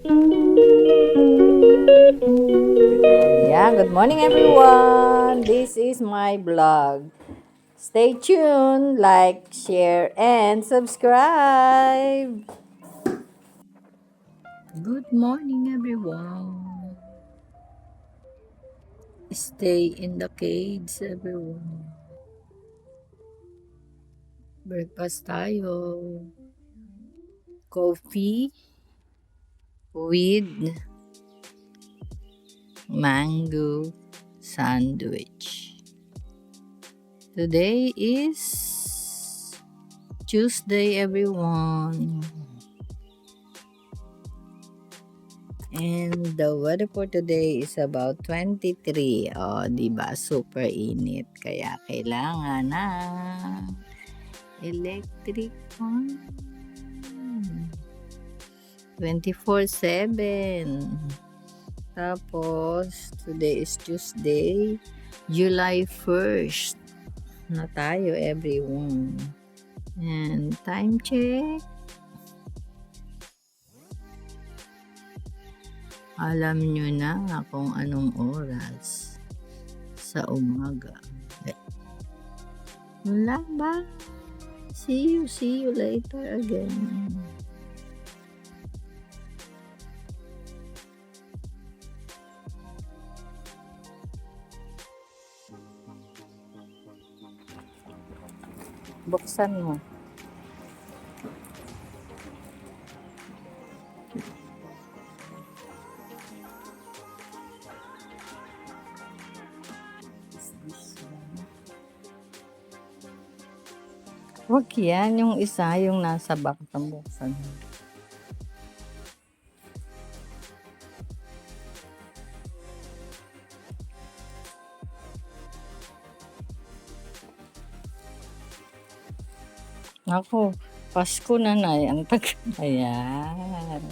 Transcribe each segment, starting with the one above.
Yeah, good morning everyone. This is my vlog. Stay tuned, like, share, and subscribe. Good morning everyone. Stay in the cage everyone. Breakfast tayo. Coffee with mango sandwich. Today is Tuesday everyone. And the weather for today is about 23. Oh, di ba? Super init. Kaya kailangan ng electric fan. 24/7. Tapos, today is Tuesday, July 1st. Na tayo, everyone. And time check. Alam nyo na kung anong oras sa umaga. Wala ba? See you later again. Buksan mo. Huwag yan, yung isa, yung nasa back ng buksan. Ako, Pasko na na yan. Ayan.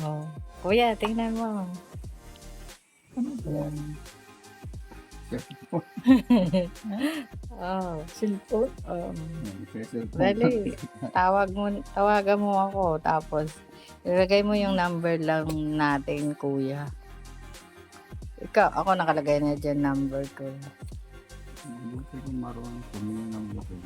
Oh. Kuya, tingnan mo. Ano ba yan? Oh, cellphone. Dali, tawagan mo ako, tapos ilagay mo yung number lang natin, kuya. Ikaw, ako nakalagay na dyan number ko. Hindi ko marunong tumingin ng bukid.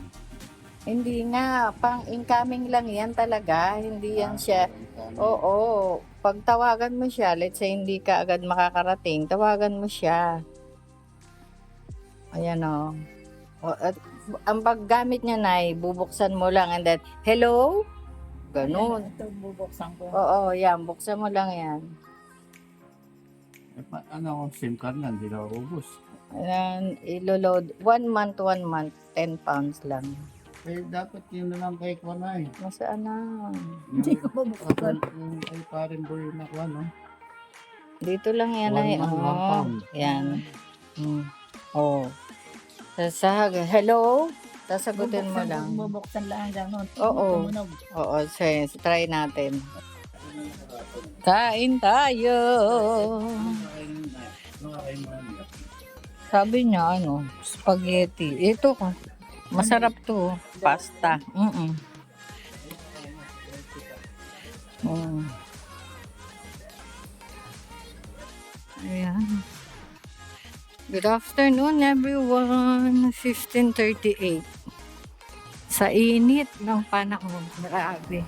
Hindi nga, pang incoming lang yan talaga, hindi yan siya. Oo, pag tawagan mo siya, let's say hindi ka agad makakarating, tawagan mo siya. Ayan o. At ang paggamit niya na bubuksan mo lang and then, hello? Ganun. Ito bubuksan ko. Oo, yan. Buksan mo lang yan. Ano akong SIM card na, hindi na ubus. Ayan, iloload. 1 month, 10 pounds lang. Eh, dapat yun na lang kay Kwan ay. Masaan na? Hindi ko mabuksan. Yung kay parin boy na Kwan, no? Dito lang yan ay. One Oh, pound. yan. Oh. Hello? Sasagutin mo lang. Bubuksan lang gano'n. Oo. Tumunog. Oo, sige. Try natin. Kain tayo. Sabi niya, spaghetti. Ito ko. Masarap to. Pasta. Ayan. Good afternoon everyone. 15:38. Sa init ng panahon. Grabe.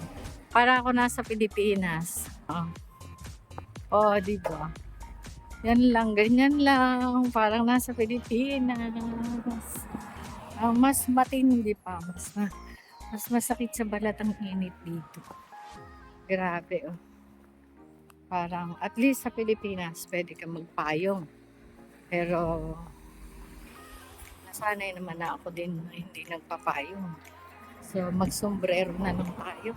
Para ako nasa Pilipinas. Oh, di ba? Yan lang, ganyan lang. Parang nasa Pilipinas. Mas matindi pa. Mas masakit sa balat ang init dito. Grabe, oh. Parang, at least sa Pilipinas, pwede ka magpayong. Pero, nasanay naman na ako din na hindi nagpapayong. So, magsombrero na ng tayo.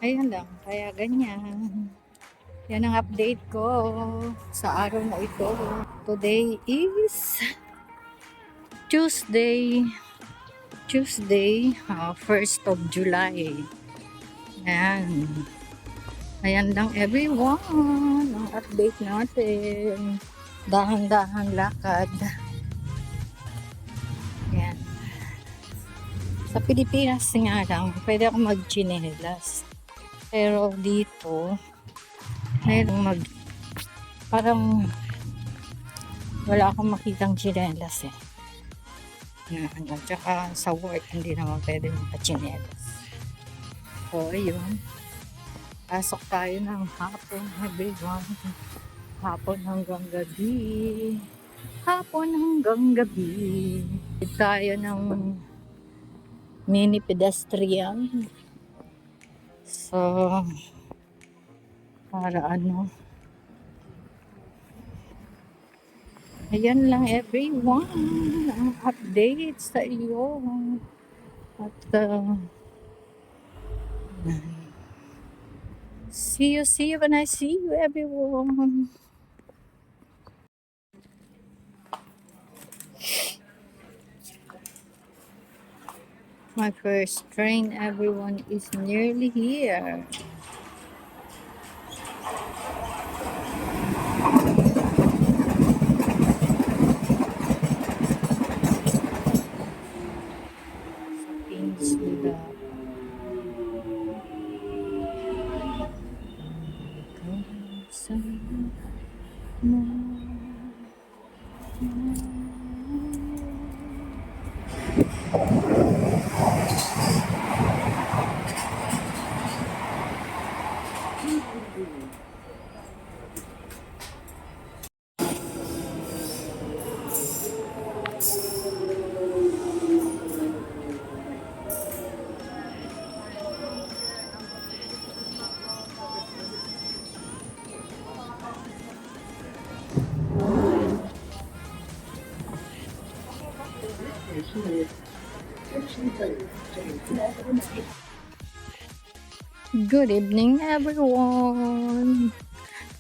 Ayan lang, kaya ganyan. Yan ang update ko sa araw na ito. Today is Tuesday, 1st of July. Ayan. Ayan lang everyone, ang update natin. Dahan-dahan lakad. Ayan. Sa Pilipinas nga lang, pwede ako mag-chinelas. Pero dito, mayroong parang wala akong makitang tsinelas eh. Tsaka sa work, hindi naman pwede magpa-tsinelas. So, ayun. Pasok tayo ng hapon, everyone. Hapon hanggang gabi. Hapon hanggang gabi. Tayo ng mini pedestrian. So, para ano. Ayan lang everyone. Ang update sa iyo. At see you when I see you everyone. My first train, everyone, is nearly here. Sa Pinsula. Good evening everyone.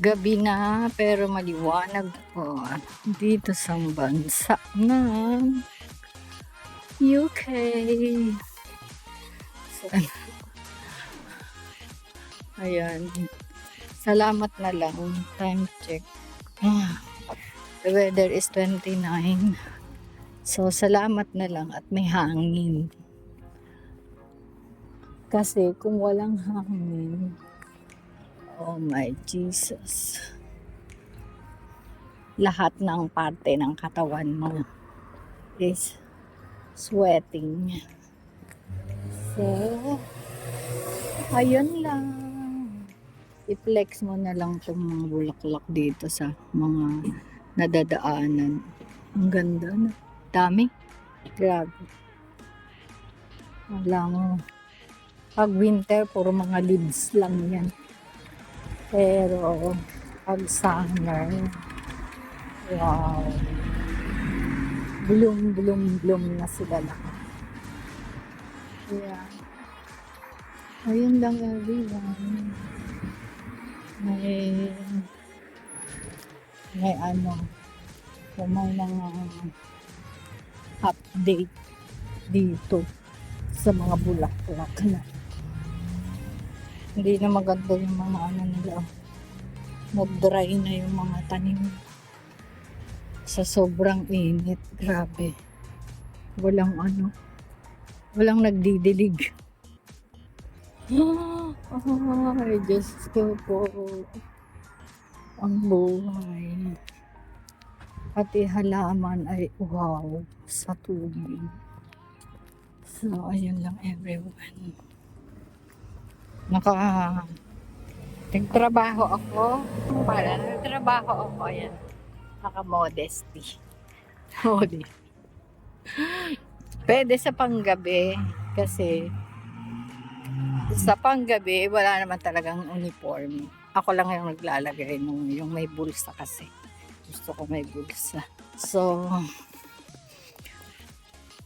Gabi na pero maliwanag po dito sa bansa ng UK. So, ayan. Salamat na lang. Time check. The weather is 29. So, salamat na lang at may hangin. Kasi kung walang hangin, oh my Jesus, lahat ng parte ng katawan mo is sweating. So, ayun lang. I-flex mo na lang itong mga bulaklak dito sa mga nadadaanan. Ang ganda na. Dami. Grabe. Alam mo, pag winter, puro mga leaves lang yan. Pero, pag summer, wow. Bloom na sila lahat. Yeah. Ayun lang everyone. May ano, kung may mga update dito sa mga bulaklak na hindi na maganda yung mga ano nila, nag-dry na yung mga tanim sa sobrang init. Grabe, walang nagdidilig. Ay, Diyos ko po, ang buhay pati halaman ay wow sa tubig. So, ayun lang everyone. Nagtrabaho ako. Ayan. Naka-modesty. Pwede sa panggabi kasi sa panggabi wala naman talagang uniform. Ako lang yung naglalagay yung may bulsa kasi. Gusto ko may bulsa. So,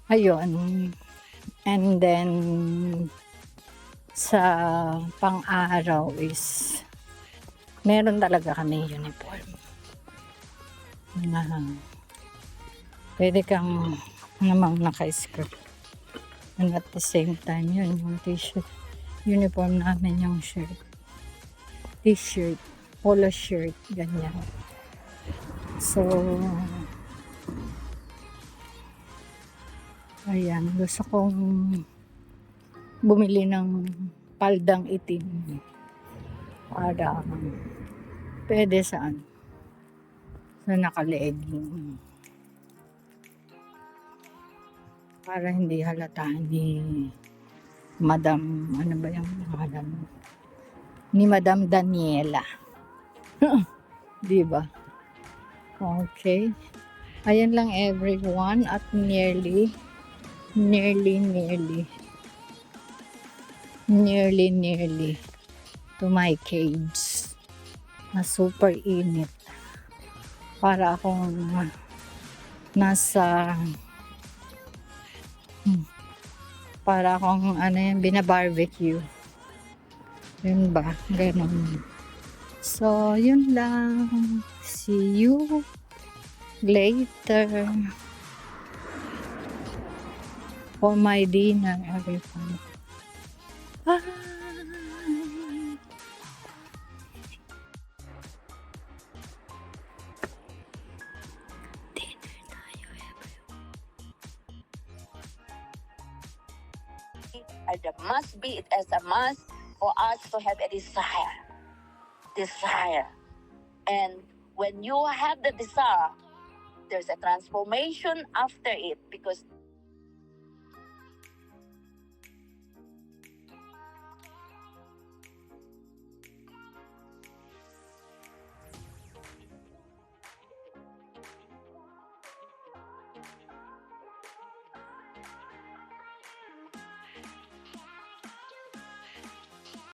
ayun. And then, sa pang-araw is meron talaga kami uniform. Na pwede kang namang naka-skirt. And at the same time, yun, yung t-shirt. Uniform namin yung shirt. T-shirt, polo shirt, ganyan. So, ayan, gusto kong bumili ng paldang itim. Para pwede saan? Sa naka-legging. Para hindi halata ni Madam, ano ba yung pangalan? Ni Madam Daniela. Di ba? Okay. Ayan lang everyone at nearly to my cage. Na super init. Para akong nasa para akong ano yan, binabarbecue. Yun ba? Ganun. So, yun lang. See you later for my dinner, everyone. Bye! The must be it as a must for us to have a desire. And when you have the desire, there's a transformation after it because